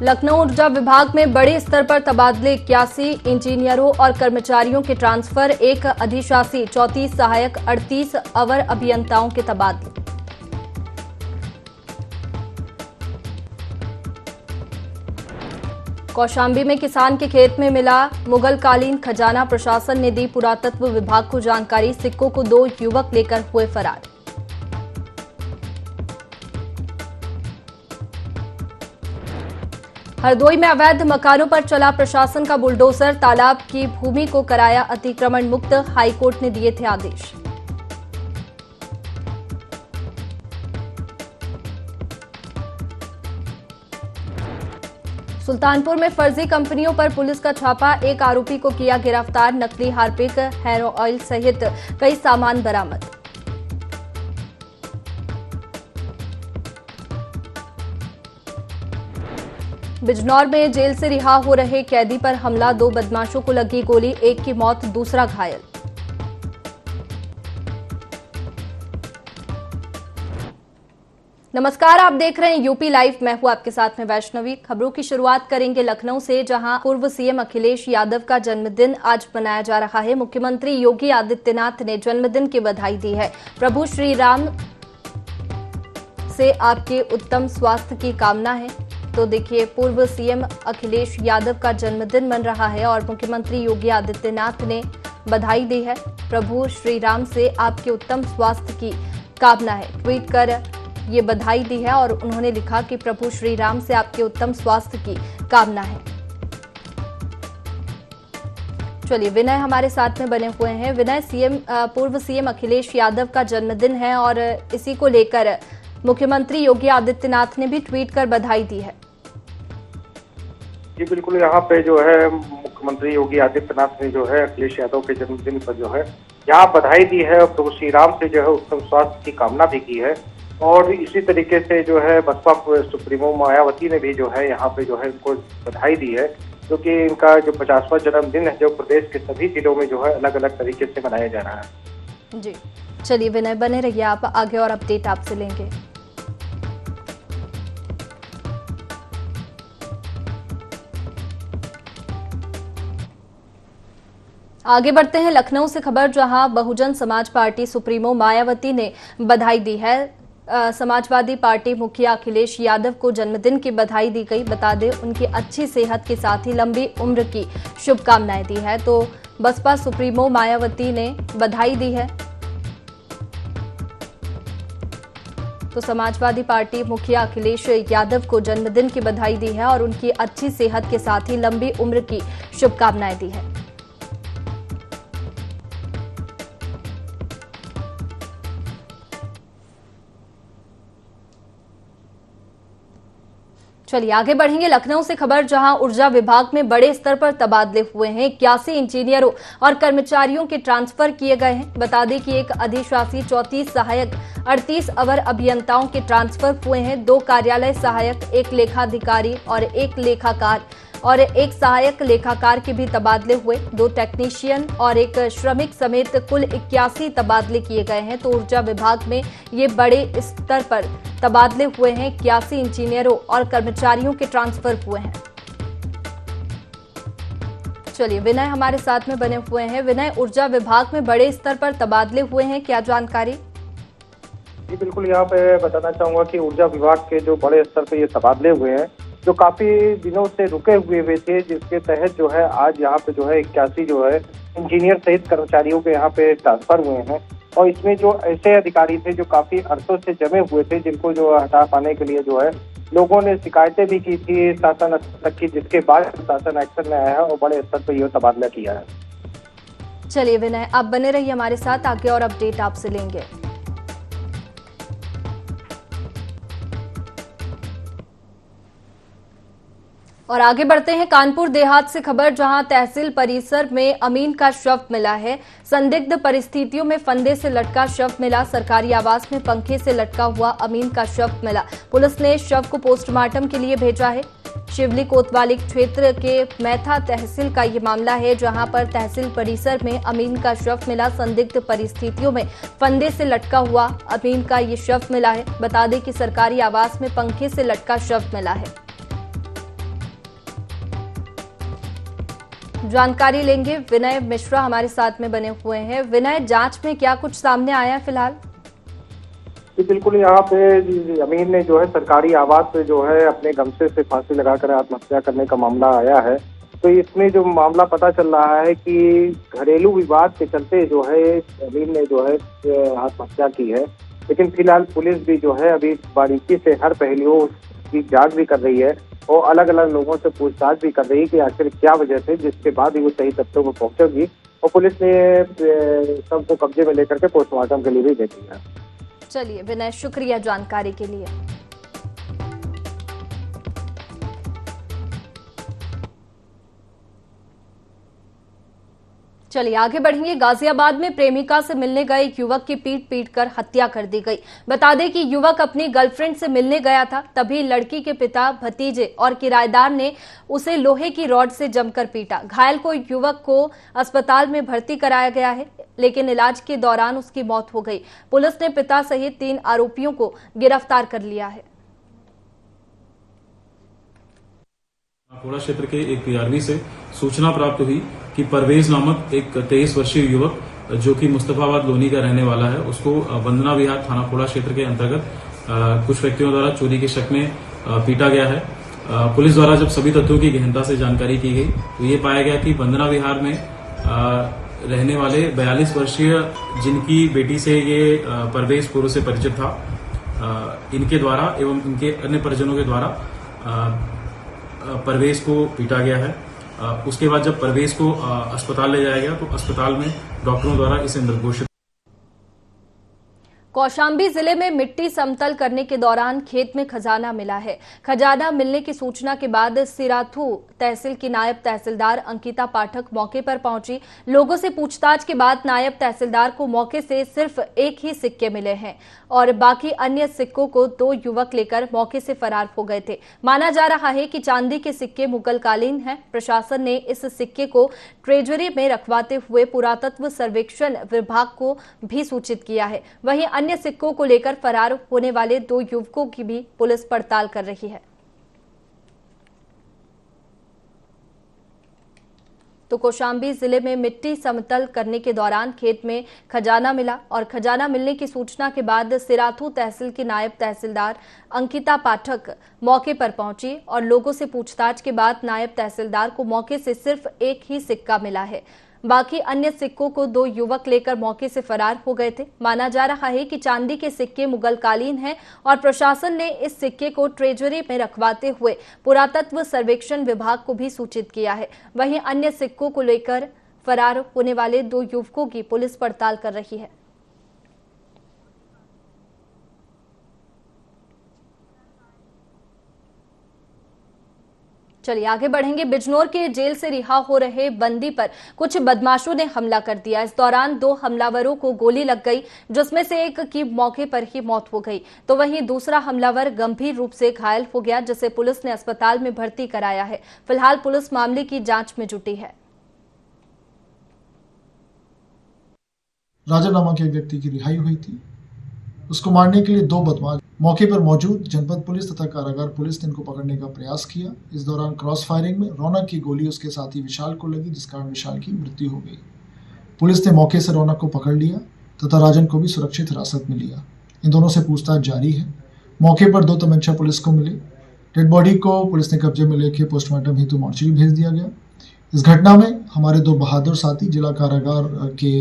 लखनऊ ऊर्जा विभाग में बड़े स्तर पर तबादले, 81 इंजीनियरों और कर्मचारियों के ट्रांसफर, एक अधिशासी, 34 सहायक, 38 अवर अभियंताओं के तबादले। कौशाम्बी में किसान के खेत में मिला मुगलकालीन खजाना, प्रशासन ने दी पुरातत्व विभाग को जानकारी, सिक्कों को 2 युवक लेकर हुए फरार। हरदोई में अवैध मकानों पर चला प्रशासन का बुलडोजर, तालाब की भूमि को कराया अतिक्रमण मुक्त, हाईकोर्ट ने दिए थे आदेश। सुल्तानपुर में फर्जी कंपनियों पर पुलिस का छापा, एक आरोपी को किया गिरफ्तार, नकली हार्पिक, हेयर ऑयल सहित कई सामान बरामद। बिजनौर में जेल से रिहा हो रहे कैदी पर हमला, 2 बदमाशों को लगी गोली, एक की मौत, दूसरा घायल। नमस्कार, आप देख रहे हैं यूपी लाइव। मैं हूं आपके साथ में वैष्णवी। खबरों की शुरुआत करेंगे लखनऊ से, जहां पूर्व सीएम अखिलेश यादव का जन्मदिन आज मनाया जा रहा है। मुख्यमंत्री योगी आदित्यनाथ ने जन्मदिन की बधाई दी है। प्रभु श्री राम से आपके उत्तम स्वास्थ्य की कामना है। तो देखिए, पूर्व सीएम अखिलेश यादव का जन्मदिन मन रहा है और मुख्यमंत्री योगी आदित्यनाथ ने बधाई दी है। प्रभु श्री राम से आपके उत्तम स्वास्थ्य की कामना है, ट्वीट कर ये बधाई दी है और उन्होंने लिखा कि प्रभु श्री राम से आपके उत्तम स्वास्थ्य की कामना है। चलिए, विनय हमारे साथ में बने हुए हैं। विनय, पूर्व सीएम अखिलेश यादव का जन्मदिन है और इसी को लेकर मुख्यमंत्री योगी आदित्यनाथ ने भी ट्वीट कर बधाई दी है। जी बिल्कुल, यहाँ पे जो है मुख्यमंत्री योगी आदित्यनाथ ने जो है अखिलेश यादव के जन्मदिन पर जो है यहाँ बधाई दी है और प्रभु श्री राम से जो है उत्तम स्वास्थ्य की कामना भी की है। और इसी तरीके से जो है बसपा सुप्रीमो मायावती ने भी जो है यहाँ पे जो है इनको बधाई दी है, क्योंकि इनका जो 50वां जन्मदिन है जो प्रदेश के सभी जिलों में जो है अलग अलग तरीके से मनाया जा रहा है। जी चलिए विनय, बने रहिए आप, आगे और अपडेट आपसे लेंगे। आगे बढ़ते हैं लखनऊ से खबर, जहां बहुजन समाज पार्टी सुप्रीमो मायावती ने बधाई दी है। समाजवादी पार्टी मुखिया अखिलेश यादव को जन्मदिन की बधाई दी गई। बता दें, उनकी अच्छी सेहत के साथ ही लंबी उम्र की शुभकामनाएं दी है। तो बसपा सुप्रीमो मायावती ने बधाई दी है। तो समाजवादी पार्टी मुखिया अखिलेश यादव को जन्मदिन की बधाई दी है और उनकी अच्छी सेहत के साथ ही लंबी उम्र की शुभकामनाएं दी है। चलिए आगे बढ़ेंगे लखनऊ से खबर, जहां ऊर्जा विभाग में बड़े स्तर पर तबादले हुए हैं। 81 इंजीनियरों और कर्मचारियों के ट्रांसफर किए गए हैं। बता दें कि एक अधिशासी, 34 सहायक, 38 अवर अभियंताओं के ट्रांसफर हुए हैं। 2 कार्यालय सहायक, 1 लेखाधिकारी और 1 लेखाकार और 1 सहायक लेखाकार के भी तबादले हुए। 2 टेक्नीशियन और 1 श्रमिक समेत कुल 81 तबादले किए गए हैं। तो ऊर्जा विभाग में ये बड़े स्तर पर तबादले हुए हैं। 81 इंजीनियरों और कर्मचारियों के ट्रांसफर हुए हैं। चलिए, विनय हमारे साथ में बने हुए हैं। विनय, ऊर्जा विभाग में बड़े स्तर पर तबादले हुए हैं, क्या जानकारी? जी बिल्कुल, यहाँ पे बताना चाहूंगा कि ऊर्जा विभाग के जो बड़े स्तर पे ये तबादले हुए हैं, जो काफी दिनों से रुके हुए थे, जिसके तहत जो है आज यहाँ पे जो है 81 जो है इंजीनियर सहित कर्मचारियों के यहाँ पे ट्रांसफर हुए हैं। और इसमें जो ऐसे अधिकारी थे जो काफी अरसों से जमे हुए थे, जिनको जो हटा पाने के लिए जो है लोगों ने शिकायतें भी की थी शासन स्तर तक की, जिसके बाद शासन एक्शन में आया है और बड़े स्तर पर यह तबादला किया है। चलिए विनय, आप बने रहिए हमारे साथ, आगे और अपडेट आपसे लेंगे। और आगे बढ़ते हैं कानपुर देहात से खबर, जहां तहसील परिसर में अमीन का शव मिला है। संदिग्ध परिस्थितियों में फंदे से लटका शव मिला। सरकारी आवास में पंखे से लटका हुआ अमीन का शव मिला। पुलिस ने शव को पोस्टमार्टम के लिए भेजा है। शिवली कोतवाली क्षेत्र के मैथा तहसील का ये मामला है, जहां पर तहसील परिसर में अमीन का शव मिला। संदिग्ध परिस्थितियों में फंदे से लटका हुआ अमीन का ये शव मिला है। बता दें कि सरकारी आवास में पंखे से लटका शव मिला है। जानकारी लेंगे। विनय मिश्रा हमारे साथ में बने हुए हैं। विनय, जांच में क्या कुछ सामने आया है फिलहाल? जी बिल्कुल, यहाँ पे अमीर ने जो है सरकारी आवास पे जो है अपने गमछे से फांसी लगाकर आत्महत्या करने का मामला आया है। तो इसमें जो मामला पता चल रहा है कि घरेलू विवाद के चलते जो है अमीर ने जो है आत्महत्या की है। लेकिन फिलहाल पुलिस भी जो है अभी बारीकी से हर पहलुओं की जांच भी कर रही है और अलग अलग लोगों से पूछताछ भी कर रही है कि आखिर क्या वजह थी, जिसके बाद ही वो सही तथ्यों पर पहुंचेगी। और पुलिस ने सबको कब्जे में लेकर के पोस्टमार्टम के लिए भी दे दिया है। चलिए विनय, शुक्रिया जानकारी के लिए। चलिए आगे बढ़ेंगे। गाजियाबाद में प्रेमिका से मिलने गए एक युवक की पीट कर हत्या कर दी गई। बता दें कि युवक अपनी गर्लफ्रेंड से मिलने गया था, तभी लड़की के पिता, भतीजे और किराएदार ने उसे लोहे की रॉड से जमकर पीटा। घायल को युवक को अस्पताल में भर्ती कराया गया है, लेकिन इलाज के दौरान उसकी मौत हो गई। पुलिस ने पिता सहित 3 आरोपियों को गिरफ्तार कर लिया है। नाकोड़ा क्षेत्र के एक पीआरवी से सूचना प्राप्त हुई कि परवेज नामक एक 23 वर्षीय युवक जो कि मुस्तफाबाद लोनी का रहने वाला है, उसको वंदना विहार थाना कोड़ा क्षेत्र के अंतर्गत कुछ व्यक्तियों द्वारा चोरी के शक में पीटा गया है। पुलिस द्वारा जब सभी तथ्यों की गहनता से जानकारी की गई तो ये पाया गया कि वंदना विहार में रहने वाले 42 वर्षीय जिनकी बेटी से ये परवेज पूर्व से परिचित था, इनके द्वारा एवं इनके अन्य परिजनों के द्वारा परवेज को पीटा गया है। उसके बाद जब परवेज को अस्पताल ले जाया गया तो अस्पताल में डॉक्टरों द्वारा इसे मृत घोषित। कौशाम्बी जिले में मिट्टी समतल करने के दौरान खेत में खजाना मिला है। खजाना मिलने की सूचना के बाद सिराथू तहसील की नायब तहसीलदार अंकिता पाठक मौके पर पहुंची। लोगों से पूछताछ के बाद नायब तहसीलदार को मौके से सिर्फ एक ही सिक्के मिले हैं और बाकी अन्य सिक्कों को 2 युवक लेकर मौके से फरार हो गए थे। माना जा रहा है कि चांदी के सिक्के मुगलकालीन हैं। प्रशासन ने इस सिक्के को ट्रेजरी में रखवाते हुए पुरातत्व सर्वेक्षण विभाग को भी सूचित किया है। वहीं अन्य सिक्कों को लेकर फरार होने वाले 2 युवकों की भी पुलिस पड़ताल कर रही है। तो कौशाम्बी जिले में मिट्टी समतल करने के दौरान खेत में खजाना मिला और खजाना मिलने की सूचना के बाद सिराथू तहसील की नायब तहसीलदार अंकिता पाठक मौके पर पहुंची और लोगों से पूछताछ के बाद नायब तहसीलदार को मौके से सिर्फ एक ही सिक्का मिला है। बाकी अन्य सिक्कों को 2 युवक लेकर मौके से फरार हो गए थे। माना जा रहा है कि चांदी के सिक्के मुगलकालीन हैं और प्रशासन ने इस सिक्के को ट्रेजरी में रखवाते हुए पुरातत्व सर्वेक्षण विभाग को भी सूचित किया है। वहीं अन्य सिक्कों को लेकर फरार होने वाले 2 युवकों की पुलिस पड़ताल कर रही है। चलिए आगे बढ़ेंगे। बिजनौर के जेल से रिहा हो रहे बंदी पर कुछ बदमाशों ने हमला कर दिया। इस दौरान 2 हमलावरों को गोली लग गई, जिसमें से एक की मौके पर ही मौत हो गई, तो वहीं दूसरा हमलावर गंभीर रूप से घायल हो गया, जिसे पुलिस ने अस्पताल में भर्ती कराया है। फिलहाल पुलिस मामले की जांच में जुटी है। राजा नामक एक व्यक्ति की रिहाई हुई थी। उसको मारने के लिए 2 बदमाश मौके पर मौजूद जनपद पुलिस तथा कारागार पुलिस ने इनको पकड़ने का प्रयास किया। इस दौरान क्रॉस फायरिंग में रौनक की गोली उसके साथी विशाल को लगी, जिस कारण विशाल की मृत्यु हो गई। पुलिस ने मौके से रौनक को पकड़ लिया तथा राजन को भी सुरक्षित हिरासत में लिया। इन दोनों से पूछताछ जारी है। मौके पर 2 तमंचा पुलिस को मिले। डेड बॉडी को पुलिस ने कब्जे में लेकर पोस्टमार्टम हेतु मोर्चरी भेज दिया गया। इस घटना में हमारे 2 बहादुर साथी जिला कारागार के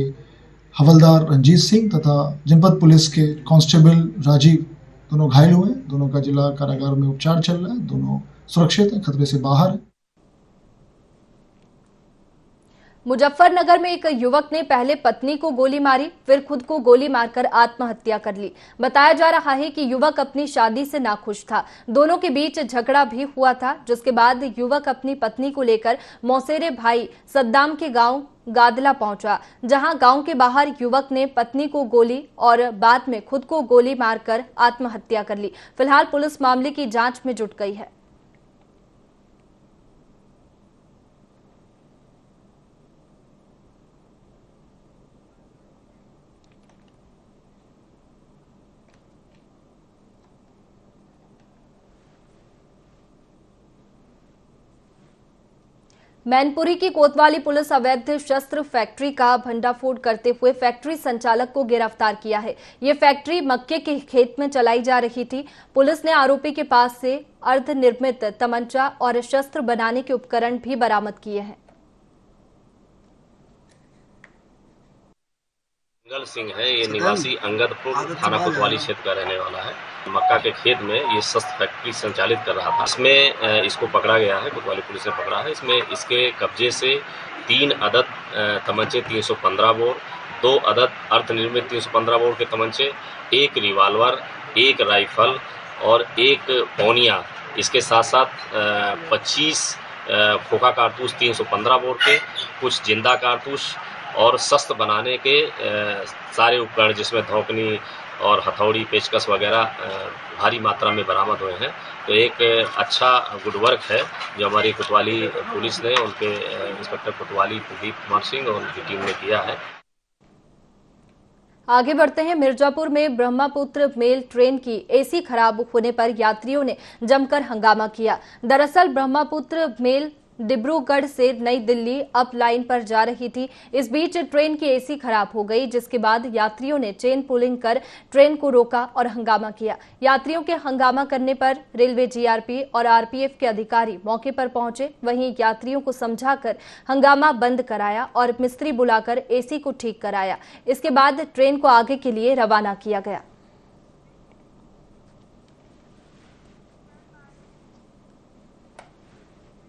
हवलदार रंजीत सिंह तथा जनपद पुलिस के कांस्टेबल राजीव दोनों घायल हुए। दोनों का जिला कारागार में उपचार चल रहा है। दोनों सुरक्षित हैं, खतरे से बाहर हैं। मुजफ्फरनगर में एक युवक ने पहले पत्नी को गोली मारी, फिर खुद को गोली मारकर आत्महत्या कर ली। बताया जा रहा है कि युवक अपनी शादी से नाखुश था। दोनों के बीच झगड़ा भी हुआ था, जिसके बाद युवक अपनी पत्नी को लेकर मौसेरे भाई सद्दाम के गांव गादला पहुंचा, जहां गांव के बाहर युवक ने पत्नी को गोली और बाद में खुद को गोली मारकर आत्महत्या कर ली। फिलहाल पुलिस मामले की जांच में जुट गई है। मैनपुरी की कोतवाली पुलिस अवैध शस्त्र फैक्ट्री का भंडाफोड़ करते हुए फैक्ट्री संचालक को गिरफ्तार किया है। ये फैक्ट्री मक्के के खेत में चलाई जा रही थी। पुलिस ने आरोपी के पास से अर्धनिर्मित तमंचा और शस्त्र बनाने के उपकरण भी बरामद किए हैं। मंगल सिंह है, ये निवासी अंगदपुर थाना कोतवाली क्षेत्र का रहने वाला है। मक्का के खेत में ये शस्त्र फैक्ट्री संचालित कर रहा था। इसमें इसको पकड़ा गया है, कोतवाली पुलिस ने पकड़ा है। इसमें इसके कब्जे से 3 अदद तमंचे 315 बोर, 2 अदद अर्धनिर्मित 315 बोर के तमंचे, 1 रिवाल्वर, 1 राइफल और 1 पौनिया, इसके साथ साथ 25 खोखा कारतूस 315 बोर के, कुछ जिंदा कारतूस और शस्त्र बनाने के सारे उपकरण जिसमें धौकनी और हथौड़ी, पेचकस वगैरह भारी मात्रा में बरामद हुए हैं। तो एक अच्छा गुड वर्क है जो हमारी कोतवाली पुलिस ने, उनके इंस्पेक्टर कोतवाली प्रदीप कुमार सिंह और उनकी टीम ने किया है। आगे बढ़ते हैं। मिर्जापुर में ब्रह्मपुत्र मेल ट्रेन की एसी खराब होने पर यात्रियों ने जमकर हंगामा किया। दरअसल ब्रह्मपुत्र मेल डिब्रूगढ़ से नई दिल्ली अप लाइन पर जा रही थी। इस बीच ट्रेन की एसी खराब हो गई, जिसके बाद यात्रियों ने चेन पुलिंग कर ट्रेन को रोका और हंगामा किया। यात्रियों के हंगामा करने पर रेलवे जीआरपी और आरपीएफ के अधिकारी मौके पर पहुंचे। वहीं यात्रियों को समझाकर हंगामा बंद कराया और मिस्त्री बुलाकर एसी को ठीक कराया। इसके बाद ट्रेन को आगे के लिए रवाना किया गया।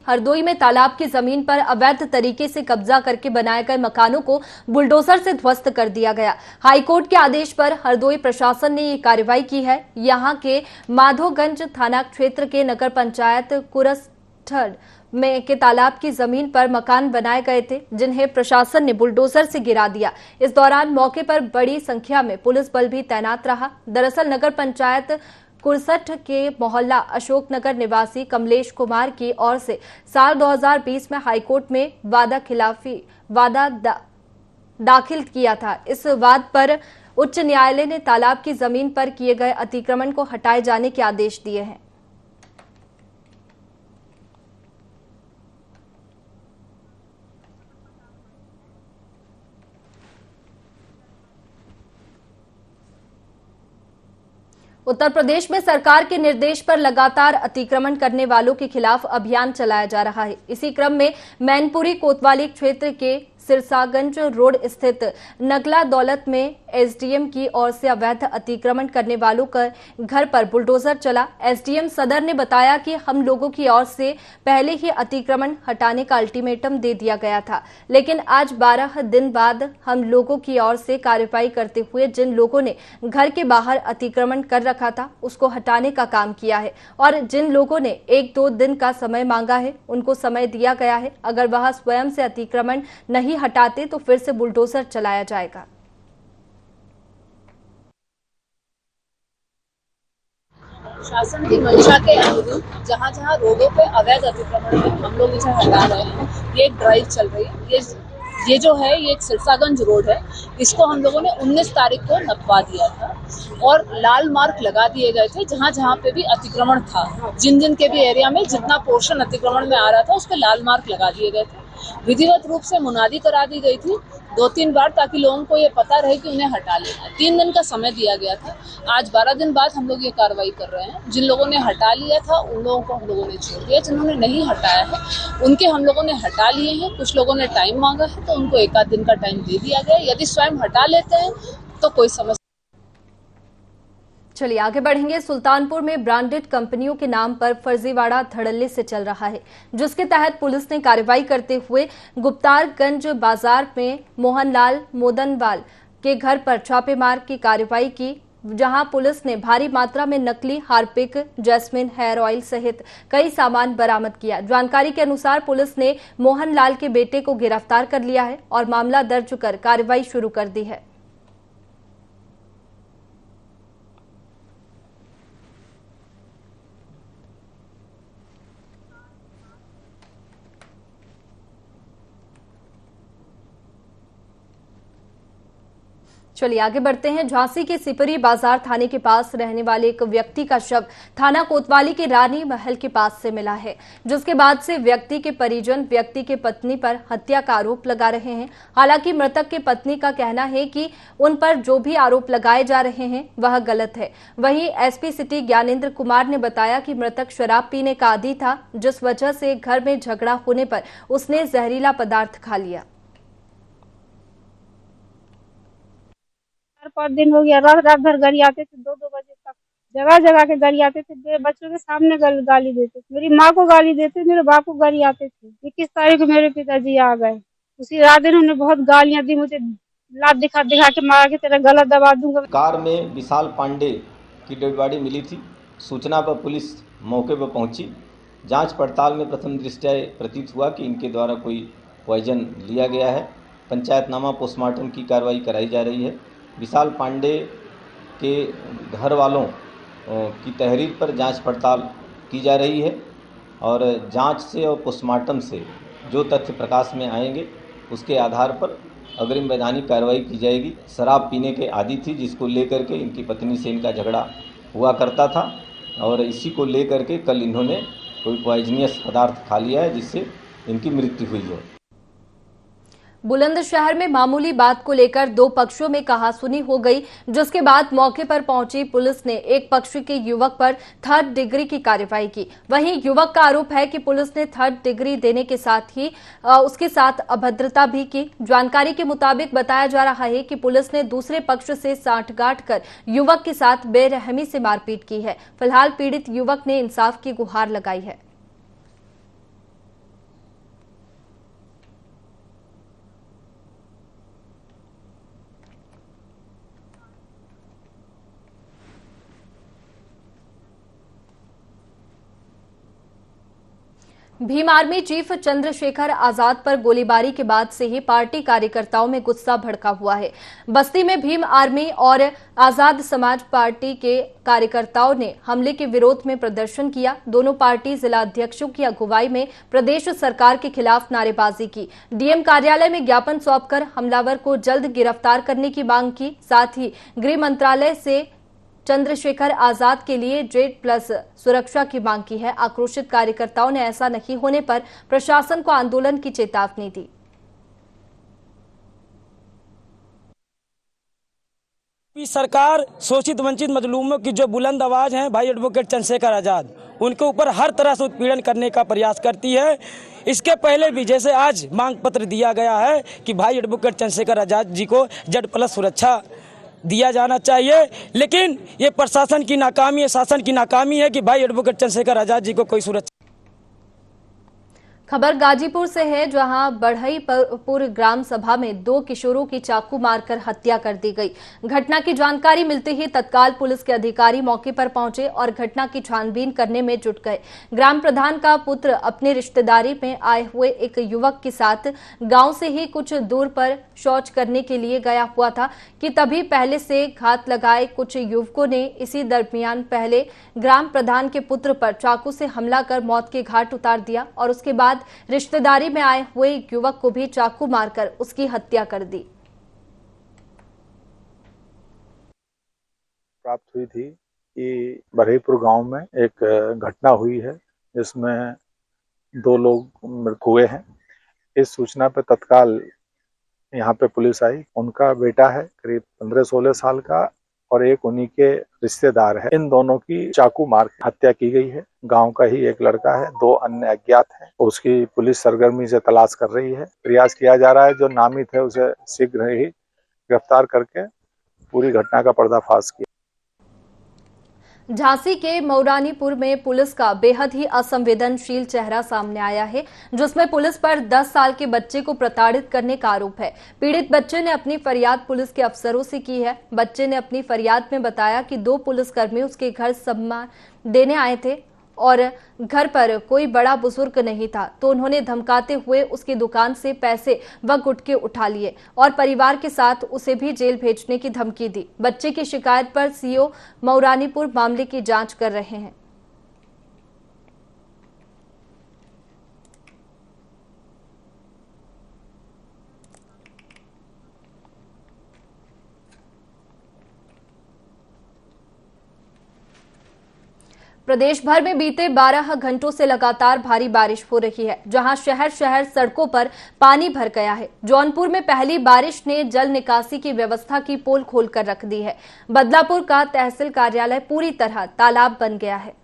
हरदोई में तालाब की जमीन पर अवैध तरीके से कब्जा करके बनाए गए मकानों को बुलडोजर से ध्वस्त कर दिया गया। हाईकोर्ट के आदेश पर हरदोई प्रशासन ने ये कार्रवाई की है। यहां के माधोगंज थाना क्षेत्र के नगर पंचायत कुरसठड़ में के तालाब की जमीन पर मकान बनाए गए थे, जिन्हें प्रशासन ने बुलडोजर से गिरा दिया। इस दौरान मौके पर बड़ी संख्या में पुलिस बल भी तैनात रहा। दरअसल नगर पंचायत कुरसठ के मोहल्ला अशोकनगर निवासी कमलेश कुमार की ओर से साल 2020 में हाईकोर्ट में वादा दाखिल किया था। इस वाद पर उच्च न्यायालय ने तालाब की जमीन पर किए गए अतिक्रमण को हटाए जाने के आदेश दिए हैं। उत्तर प्रदेश में सरकार के निर्देश पर लगातार अतिक्रमण करने वालों के खिलाफ अभियान चलाया जा रहा है। इसी क्रम में मैनपुरी कोतवाली क्षेत्र के सिरसागंज रोड स्थित नगला दौलत में एसडीएम की ओर से अवैध अतिक्रमण करने वालों का घर पर बुलडोजर चला। एसडीएम सदर ने बताया कि हम लोगों की ओर से पहले ही अतिक्रमण हटाने का अल्टीमेटम दे दिया गया था, लेकिन आज 12 दिन बाद हम लोगों की ओर से कार्रवाई करते हुए जिन लोगों ने घर के बाहर अतिक्रमण कर रखा था उसको हटाने का काम किया है और जिन लोगों ने 1-2 दिन का समय मांगा है उनको समय दिया गया है। अगर वह स्वयं से अतिक्रमण नहीं हटाते तो फिर से बुलडोजर चलाया जाएगा। शासन की मंशा के अनुरूप जहां जहां रोडों पे अवैध अतिक्रमण है हम लोग इसे हटा रहे हैं। ये एक ड्राइव चल रही है। ये जो है ये एक सिरसागंज रोड है। इसको हम लोगों ने 19 तारीख को नपवा दिया था और लाल मार्क लगा दिए गए थे जहां जहां पे भी अतिक्रमण था। जिन जिन के भी एरिया में जितना पोर्शन अतिक्रमण में आ रहा था उस पे लाल मार्क लगा दिए गए थे। विधिवत रूप से मुनादी करा दी गई थी 2-3 बार, ताकि लोगों को ये पता रहे कि उन्हें हटा लेना। 3 दिन का समय दिया गया था। आज 12 दिन बाद हम लोग ये कार्रवाई कर रहे हैं। जिन लोगों ने हटा लिया था उन लोगों को हम लोगों ने छोड़ दिया। जिन्होंने नहीं हटाया है उनके हम लोगों ने हटा लिए हैं। कुछ लोगों ने टाइम मांगा है तो उनको 1 आध दिन का टाइम दे दिया गया। यदि स्वयं हटा लेते हैं तो कोई समस्या। चलिए आगे बढ़ेंगे। सुल्तानपुर में ब्रांडेड कंपनियों के नाम पर फर्जीवाड़ा धड़ल्ले से चल रहा है, जिसके तहत पुलिस ने कार्रवाई करते हुए गुप्तारगंज बाजार में मोहनलाल मोदनवाल के घर पर छापेमार की कार्रवाई की, जहां पुलिस ने भारी मात्रा में नकली हार्पिक, जैस्मिन हेयर ऑयल सहित कई सामान बरामद किया। जानकारी के अनुसार पुलिस ने मोहनलाल के बेटे को गिरफ्तार कर लिया है और मामला दर्ज कर कार्रवाई शुरू कर दी है। चलिए आगे बढ़ते हैं। झांसी के सिपरी बाजार थाने के पास रहने वाले एक व्यक्ति का शव थाना कोतवाली के रानी महल के पास से मिला है, जिसके बाद से व्यक्ति के परिजन व्यक्ति के पत्नी पर हत्या का आरोप लगा रहे हैं। हालांकि मृतक के पत्नी का कहना है कि उन पर जो भी आरोप लगाए जा रहे हैं वह गलत है। वहीं एसपी सिटी ज्ञानेंद्र कुमार ने बताया कि मृतक शराब पीने का आदी था, जिस वजह से घर में झगड़ा होने पर उसने जहरीला पदार्थ खा लिया। 4-5 दिन हो गया, रात भर गाड़ी आते थे, 2-2 बजे तक जगह जगह के गाड़ी आते थे। बच्चों के सामने गाली देते, मेरी माँ को गाली देते, मेरे बाप को गाली आते थे। 21 तारीख को मेरे पिताजी आ गए, उसी रात इन्होंने बहुत गालियां दी मुझे, लात दिखा दिखा के मारा के तेरा गला दबा दूंगा। कार में विशाल पांडे की डेड बॉडी मिली थी। सूचना पर पुलिस मौके पर पहुंची। जांच पड़ताल में प्रथम दृष्टया प्रतीत हुआ कि इनके द्वारा कोई पॉइजन लिया गया है। पंचायतनामा पोस्टमार्टम की कार्रवाई कराई जा रही है। विशाल पांडे के घर वालों की तहरीर पर जांच पड़ताल की जा रही है और जांच से और पोस्टमार्टम से जो तथ्य प्रकाश में आएंगे उसके आधार पर अग्रिम वैधानिक कार्रवाई की जाएगी। शराब पीने के आदी थी, जिसको लेकर के इनकी पत्नी से इनका झगड़ा हुआ करता था और इसी को लेकर के कल इन्होंने कोई पॉइजनियस पदार्थ खा लिया है, जिससे इनकी मृत्यु हुई है। बुलंदशहर में मामूली बात को लेकर दो पक्षों में कहासुनी हो गई, जिसके बाद मौके पर पहुंची पुलिस ने एक पक्ष के युवक पर 3rd डिग्री की कार्रवाई की। वहीं युवक का आरोप है कि पुलिस ने 3rd डिग्री देने के साथ ही उसके साथ अभद्रता भी की। जानकारी के मुताबिक बताया जा रहा है कि पुलिस ने दूसरे पक्ष से सांठगांठ कर युवक के साथ बेरहमी से मारपीट की है। फिलहाल पीड़ित युवक ने इंसाफ की गुहार लगाई है। भीम आर्मी चीफ चंद्रशेखर आजाद पर गोलीबारी के बाद से ही पार्टी कार्यकर्ताओं में गुस्सा भड़का हुआ है। बस्ती में भीम आर्मी और आजाद समाज पार्टी के कार्यकर्ताओं ने हमले के विरोध में प्रदर्शन किया। दोनों पार्टी जिला अध्यक्षों की अगुवाई में प्रदेश सरकार के खिलाफ नारेबाजी की। डीएम कार्यालय में ज्ञापन सौंपकर हमलावर को जल्द गिरफ्तार करने की मांग की। साथ ही गृह मंत्रालय से चंद्रशेखर आजाद के लिए JAD+ सुरक्षा की मांग की है। आक्रोशित कार्यकर्ताओं ने ऐसा नहीं होने पर प्रशासन को आंदोलन की चेतावनी दी। सरकार शोषित वंचित मजलूमों की जो बुलंद आवाज है भाई एडवोकेट चंद्रशेखर आजाद, उनके ऊपर हर तरह से उत्पीड़न करने का प्रयास करती है। इसके पहले भी जैसे आज मांग पत्र दिया गया है कि भाई एडवोकेट चंद्रशेखर आजाद जी को JAD+ सुरक्षा दिया जाना चाहिए, लेकिन ये प्रशासन की नाकामी है, शासन की नाकामी है कि भाई एडवोकेट चंद्रशेखर आजाद जी को कोई सुरक्षा। खबर गाजीपुर से है, जहां बढ़ईपुर ग्राम सभा में 2 किशोरों की चाकू मारकर हत्या कर दी गई। घटना की जानकारी मिलते ही तत्काल पुलिस के अधिकारी मौके पर पहुंचे और घटना की छानबीन करने में जुट गए। ग्राम प्रधान का पुत्र अपनी रिश्तेदारी में आए हुए एक युवक के साथ गांव से ही कुछ दूर पर शौच करने के लिए गया हुआ था कि तभी पहले से घात लगाए कुछ युवकों ने इसी दरमियान पहले ग्राम प्रधान के पुत्र पर चाकू से हमला कर मौत के घाट उतार दिया और उसके बाद रिश्तेदारी में आए हुए युवक को भी चाकू मारकर उसकी हत्या कर दी। प्राप्त हुई थी कि बढ़ईपुर गांव में एक घटना हुई है जिसमें 2 लोग मृत हुए हैं। इस सूचना पर तत्काल यहाँ पे पुलिस आई। उनका बेटा है करीब 15-16 साल का और एक उन्हीं के रिश्तेदार है। इन दोनों की चाकू मार के हत्या की गई है। गांव का ही एक लड़का है, 2 अन्य अज्ञात हैं। उसकी पुलिस सरगर्मी से तलाश कर रही है। प्रयास किया जा रहा है जो नामित है उसे शीघ्र ही गिरफ्तार करके पूरी घटना का पर्दाफाश किया। झांसी के मौरानीपुर में पुलिस का बेहद ही असंवेदनशील चेहरा सामने आया है, जिसमें पुलिस पर 10 साल के बच्चे को प्रताड़ित करने का आरोप है। पीड़ित बच्चे ने अपनी फरियाद पुलिस के अफसरों से की है। बच्चे ने अपनी फरियाद में बताया कि 2 पुलिसकर्मी उसके घर सम्मान देने आए थे और घर पर कोई बड़ा बुजुर्ग नहीं था, तो उन्होंने धमकाते हुए उसकी दुकान से पैसे व गुटके उठा लिए और परिवार के साथ उसे भी जेल भेजने की धमकी दी। बच्चे की शिकायत पर सीओ मौरानीपुर मामले की जांच कर रहे हैं। प्रदेश भर में बीते 12 घंटों से लगातार भारी बारिश हो रही है, जहां शहर शहर सड़कों पर पानी भर गया है। जौनपुर में पहली बारिश ने जल निकासी की व्यवस्था की पोल खोलकर रख दी है। बदलापुर का तहसील कार्यालय पूरी तरह तालाब बन गया है।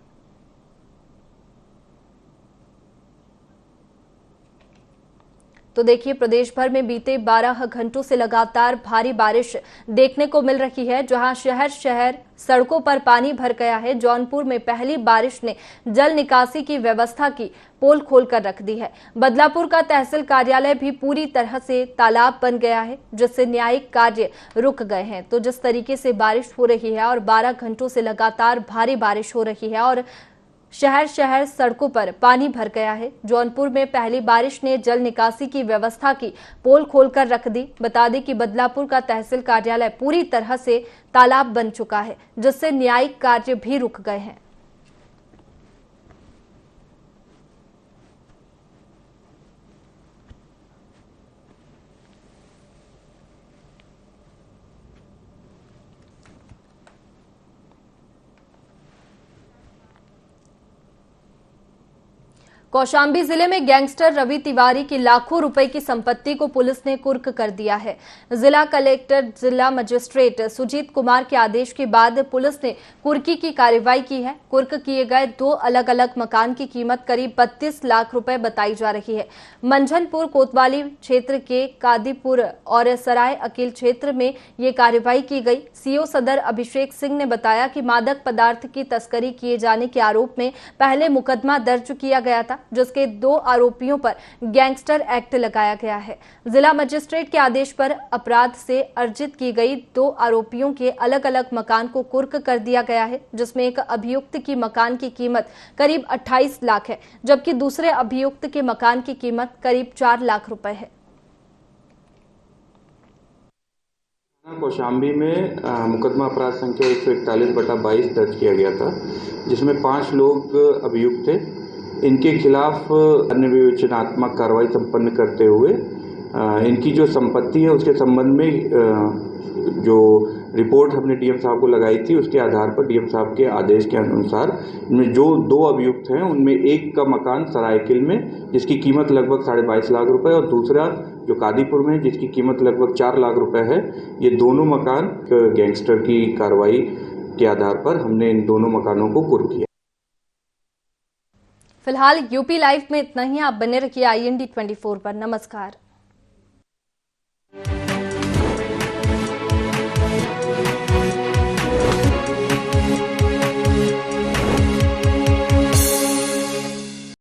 तो देखिए, प्रदेश भर में बीते 12 घंटों से लगातार भारी बारिश देखने को मिल रही है, जहां शहर शहर सड़कों पर पानी भर गया है। जौनपुर में पहली बारिश ने जल निकासी की व्यवस्था की पोल खोलकर रख दी है। बदलापुर का तहसील कार्यालय भी पूरी तरह से तालाब बन गया है, जिससे न्यायिक कार्य रुक गए हैं। तो जिस तरीके से बारिश हो रही है और 12 घंटों से लगातार भारी बारिश हो रही है और शहर शहर सड़कों पर पानी भर गया है। जौनपुर में पहली बारिश ने जल निकासी की व्यवस्था की पोल खोलकर रख दी। बता दें कि बदलापुर का तहसील कार्यालय पूरी तरह से तालाब बन चुका है, जिससे न्यायिक कार्य भी रुक गए हैं। कौशाम्बी जिले में गैंगस्टर रवि तिवारी की लाखों रुपए की संपत्ति को पुलिस ने कुर्क कर दिया है। जिला कलेक्टर जिला मजिस्ट्रेट सुजीत कुमार के आदेश के बाद पुलिस ने कुर्की की कार्रवाई की है। कुर्क किए गए 2 अलग अलग मकान की कीमत करीब 32 लाख रुपए बताई जा रही है। मंझनपुर कोतवाली क्षेत्र के कादीपुर और सराय अकील क्षेत्र में ये कार्रवाई की गई। सीओ सदर अभिषेक सिंह ने बताया कि मादक पदार्थ की तस्करी किए जाने के आरोप में पहले मुकदमा दर्ज किया गया था, जिसके 2 आरोपियों पर गैंगस्टर एक्ट लगाया गया है। जिला मजिस्ट्रेट के आदेश पर अपराध से अर्जित की गई 2 आरोपियों के अलग अलग मकान को कुर्क कर दिया गया है, जिसमें एक अभियुक्त की मकान की कीमत करीब 28 लाख है, जबकि दूसरे अभियुक्त के मकान की कीमत करीब 4 लाख रुपए है। कौशाम्बी में मुकदमा अपराध संख्या 141/22 दर्ज किया गया था, जिसमें 5 लोग अभियुक्त थे। इनके खिलाफ अन्य विवेचनात्मक कार्रवाई संपन्न करते हुए इनकी जो संपत्ति है उसके संबंध में जो रिपोर्ट हमने डीएम साहब को लगाई थी, उसके आधार पर डीएम साहब के आदेश के अनुसार इनमें जो 2 अभियुक्त हैं उनमें एक का मकान सरायकिल में जिसकी कीमत लगभग 22.5 लाख रुपए और दूसरा जो कादीपुर में जिसकी कीमत लगभग 4 लाख रुपए है, ये दोनों मकान गैंगस्टर की कार्रवाई के आधार पर हमने इन दोनों मकानों को कुर्क किया। फिलहाल यूपी लाइव में इतना ही। आप बने रखिए IND 24 पर। नमस्कार।